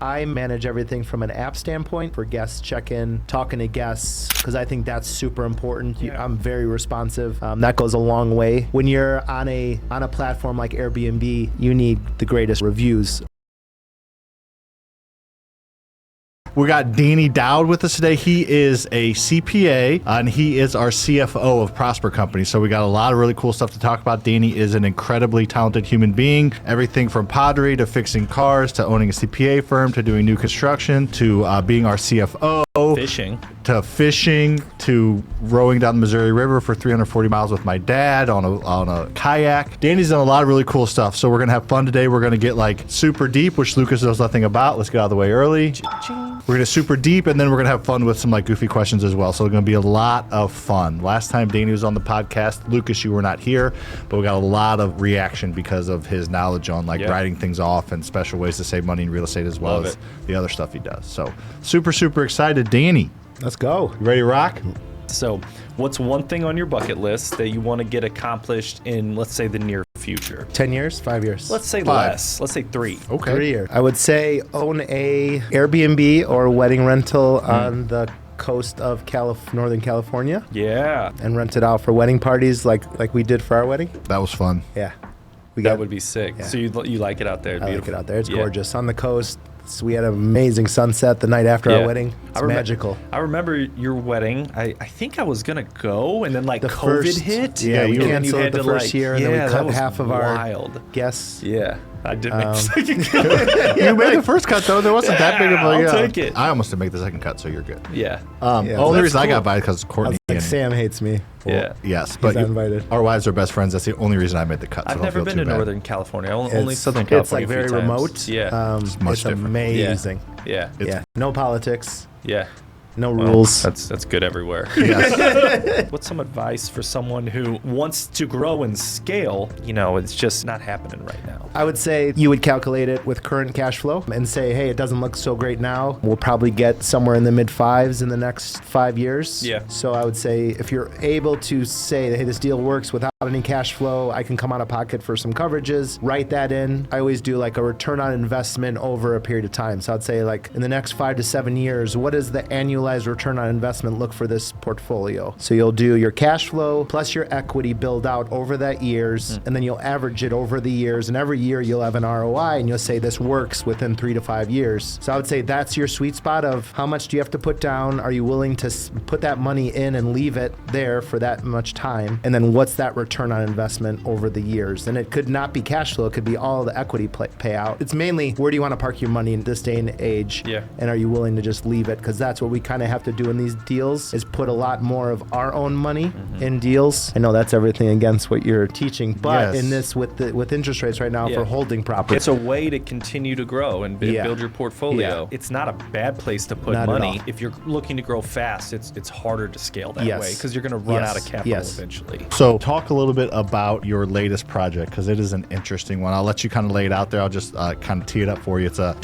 I manage everything from an app standpoint for guest check-in, talking to guests, because I think that's super important. I'm very responsive. That goes a long way. When you're on a platform like Airbnb, you need the greatest reviews. We got Danny Daoud with us today. He is a CPA, and he is our CFO of Prosper Company. So we got a lot of really cool stuff to talk about. Danny is an incredibly talented human being. Everything from pottery to fixing cars to owning a CPA firm to doing new construction to being our CFO. Fishing to rowing down the Missouri River for 340 miles with my dad on a kayak. Danny's done a lot of really cool stuff. So we're gonna have fun today. We're gonna get like super deep, which Lucas knows nothing about. Let's get out of the way early. We're gonna super deep, and then we're gonna have fun with some like goofy questions as well. So it's gonna be a lot of fun. Last time Danny was on the podcast, Lucas, you were not here, but we got a lot of reaction because of his knowledge on like writing things off and special ways to save money in real estate as well as the other stuff he does. So super excited. Danny, let's go. You ready to rock? So what's one thing on your bucket list that you want to get accomplished in, let's say, the near future? 10 years, 5 years. Let's say 5. less. Let's say 3. Okay. 3 years. I would say own a Airbnb or wedding rental on the coast of Northern California. Yeah. And rent it out for wedding parties like we did for our wedding. That was fun. Yeah. That would be sick. Yeah. So you like it out there? I like it out there. It's gorgeous. On the coast. So we had an amazing sunset the night after our wedding. It's magical. I remember your wedding. I think I was going to go, and then like the COVID hit. Yeah, we canceled it the first year, and then we cut half of our guests. Yeah. I did make the second cut. You made the first cut, though. There wasn't that big of a... I'll take it. I almost didn't make the second cut, so you're good. Yeah. Only reason I got by because Courtney... Sam hates me. Yeah. Yes, but our wives are best friends. That's the only reason I made the cut. So I've never been to Northern California. Only Southern California. It's like very remote. Yeah. It's amazing. Yeah. No politics. Yeah. No rules. That's good everywhere. Yes. What's some advice for someone who wants to grow and scale? It's just not happening right now. I would say you would calculate it with current cash flow and say, hey, it doesn't look so great now. We'll probably get somewhere in the mid-5s in the next 5 years. Yeah. So I would say if you're able to say, hey, this deal works without any cash flow, I can come out of pocket for some coverages, write that in. I always do like a return on investment over a period of time. So I'd say like in the next 5 to 7 years, what is the annualized return on investment look for this portfolio? So you'll do your cash flow plus your equity build out over that years, and then you'll average it over the years, and every year you'll have an ROI, and you'll say this works within 3 to 5 years. So I would say that's your sweet spot of how much do you have to put down? Are you willing to put that money in and leave it there for that much time? And then what's that return on investment over the years? And it could not be cash flow, it could be all the equity payout. It's mainly where do you want to park your money in this day and age? Yeah. And are you willing to just leave it? Because that's what we kind of have to do in these deals, is put a lot more of our own money in deals. I know that's everything against what you're teaching, but in this with interest rates right now for holding property, it's a way to continue to grow and build your portfolio. It's not a bad place to put money. If you're looking to grow fast, it's harder to scale that way because you're going to run out of capital eventually. So talk a little bit about your latest project, because it is an interesting one. I'll let you kind of lay it out there. I'll just kind of tee it up for you. It's a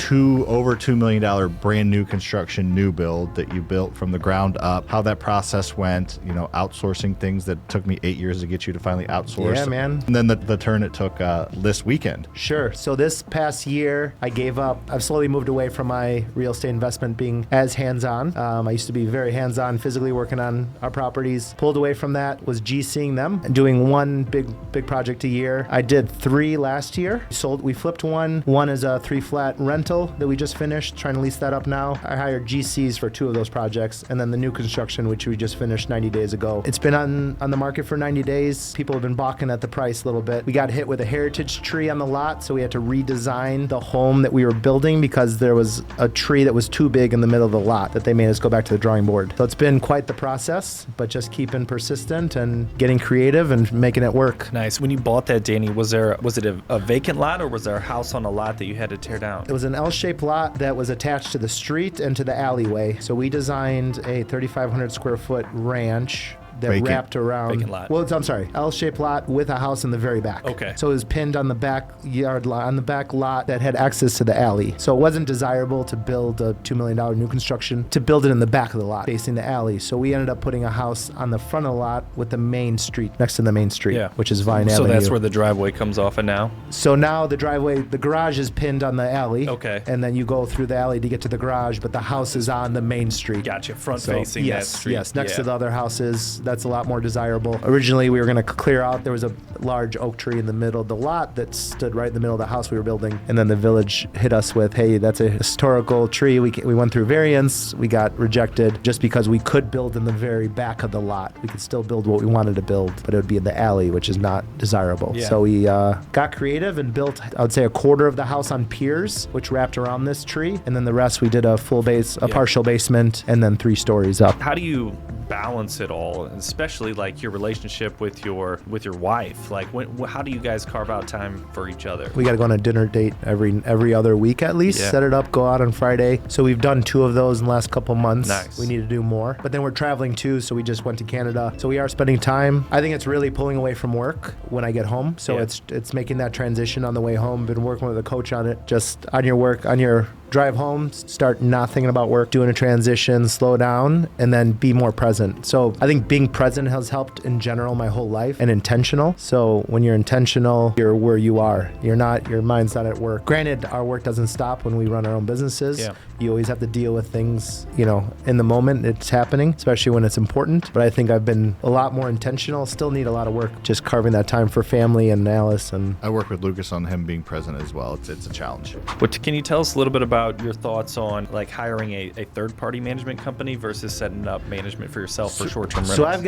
over $2 million brand new construction new build that you built from the ground up. How that process went, outsourcing things that took me 8 years to get you to finally outsource. Yeah, man. And then the turn it took this weekend. Sure. So this past year, I gave up. I've slowly moved away from my real estate investment being as hands-on. I used to be very hands-on, physically working on our properties. Pulled away from that, was GCing them and doing one big project a year. I did 3 last year. We flipped one. One is a 3-flat rental that we just finished, trying to lease that up now. I hired GCs for 2 of those projects, and then the new construction, which we just finished 90 days ago. It's been on the market for 90 days. People have been balking at the price a little bit. We got hit with a heritage tree on the lot, so we had to redesign the home that we were building because there was a tree that was too big in the middle of the lot that they made us go back to the drawing board. So it's been quite the process, but just keeping persistent and getting creative and making it work. Nice. When you bought that, Danny, was it a vacant lot, or was there a house on a lot that you had to tear down? It was an L-shaped lot that was attached to the street and to the alleyway. So we designed a 3,500 square foot ranch that Vacant. wrapped around. Vacant lot. Well, I'm sorry, L-shaped lot with a house in the very back. Okay. So it was pinned on the backyard lot, on the back lot that had access to the alley. So it wasn't desirable to build a $2 million new construction to build it in the back of the lot facing the alley. So we ended up putting a house on the front of the lot with the main street, next to the main street, which is Vine Avenue. So that's where the driveway comes off of now? So now the driveway, the garage is pinned on the alley. Okay. And then you go through the alley to get to the garage, but the house is on the main street. Gotcha. Front facing that street. Yes, next to the other houses. That's a lot more desirable. Originally, we were going to clear out. There was a large oak tree in the middle of the lot that stood right in the middle of the house we were building. And then the village hit us with, hey, that's a historical tree. We went through variance. We got rejected just because we could build in the very back of the lot. We could still build what we wanted to build, but it would be in the alley, which is not desirable. Yeah. So we got creative and built, I would say, a quarter of the house on piers, which wrapped around this tree. And then the rest, we did a partial basement, and then 3 stories up. How do you balance it all, especially like your relationship with your wife? Like, how do you guys carve out time for each other? We got to go on a dinner date every other week at least. Yeah. Set it up, go out on Friday. So we've done 2 of those in the last couple months. Nice. We need to do more. But then we're traveling too, so we just went to Canada. So we are spending time. I think it's really pulling away from work when I get home. So it's making that transition on the way home. Been working with a coach on it. Just on your drive home, start not thinking about work, doing a transition, slow down, and then be more present. So I think being present has helped in general my whole life, and intentional. So when you're intentional, you're where you are. Your mind's not at work. Granted, our work doesn't stop when we run our own businesses. Yeah. You always have to deal with things, in the moment it's happening, especially when it's important. But I think I've been a lot more intentional. Still need a lot of work, just carving that time for family and Alice. And I work with Lucas on him being present as well. It's a challenge. Can you tell us a little bit about your thoughts on like hiring a third-party management company versus setting up management for yourself for short-term rentals? So I've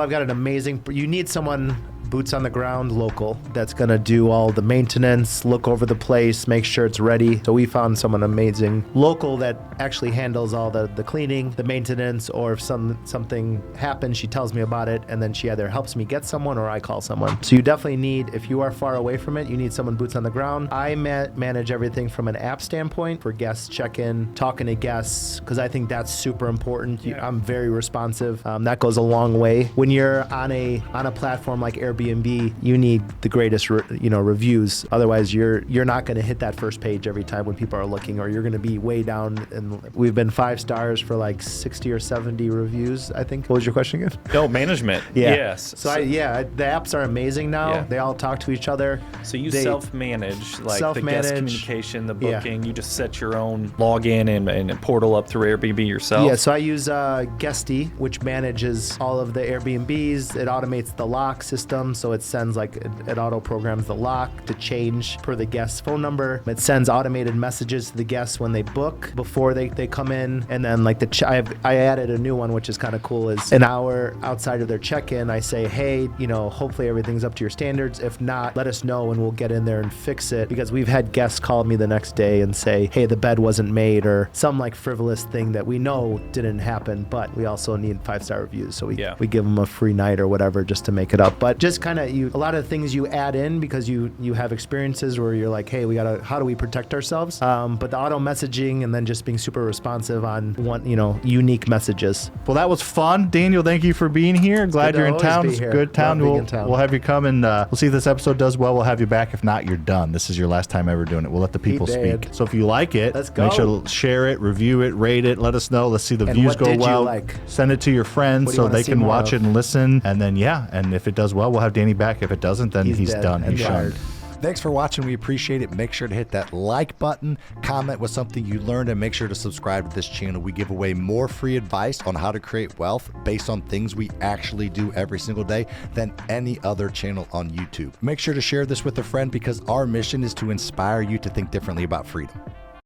got an amazing, you need someone boots on the ground, local, that's going to do all the maintenance, look over the place, make sure it's ready. So we found someone amazing local that actually handles all the cleaning, the maintenance, or if something happens, she tells me about it, and then she either helps me get someone or I call someone. So you definitely need, if you are far away from it, you need someone boots on the ground. I manage everything from an app standpoint for guest check-in, talking to guests, because I think that's super important. I'm very responsive. That goes a long way. When you're on a platform like Airbnb, you need the greatest reviews. Otherwise, you're not going to hit that first page every time when people are looking, or you're going to be way down. And we've been 5 stars for like 60 or 70 reviews, I think. What was your question again? No, management. Yeah. Yes. So the apps are amazing now. Yeah. They all talk to each other. So you self-manage, like the guest communication, the booking. You just set your own login and portal up through Airbnb yourself. Yeah. So I use Guesty, which manages all of the Airbnbs. It automates the lock system. So it sends it auto programs the lock to change per the guest's phone number. It sends automated messages to the guests when they book before they come in. And then I added a new one, which is kind of cool, is an hour outside of their check-in, I say, hey, hopefully everything's up to your standards. If not, let us know and we'll get in there and fix it. Because we've had guests call me the next day and say, hey, the bed wasn't made, or some frivolous thing that we know didn't happen, but we also need 5-star reviews. So we give them a free night or whatever just to make it up. But just kind of a lot of things you add in because you have experiences where you're like, hey, how do we protect ourselves? But the auto messaging and then just being super responsive on unique messages. Well, that was fun. Daniel, thank you for being here. Glad you're in town. It's a good town. We'll have you come and we'll see if this episode does well. We'll have you back. If not, you're done. This is your last time ever doing it. We'll let the people speak. So if you like it, let's go. Make sure to share it, review it, rate it. Let us know. Let's see the views go well. Send it to your friends so they can watch it and listen. And then, and if it does well, we'll have Danny back. If it doesn't, then he's done. He's shunned. Thanks for watching. We appreciate it. Make sure to hit that like button, comment with something you learned, and make sure to subscribe to this channel. We give away more free advice on how to create wealth based on things we actually do every single day than any other channel on YouTube. Make sure to share this with a friend because our mission is to inspire you to think differently about freedom.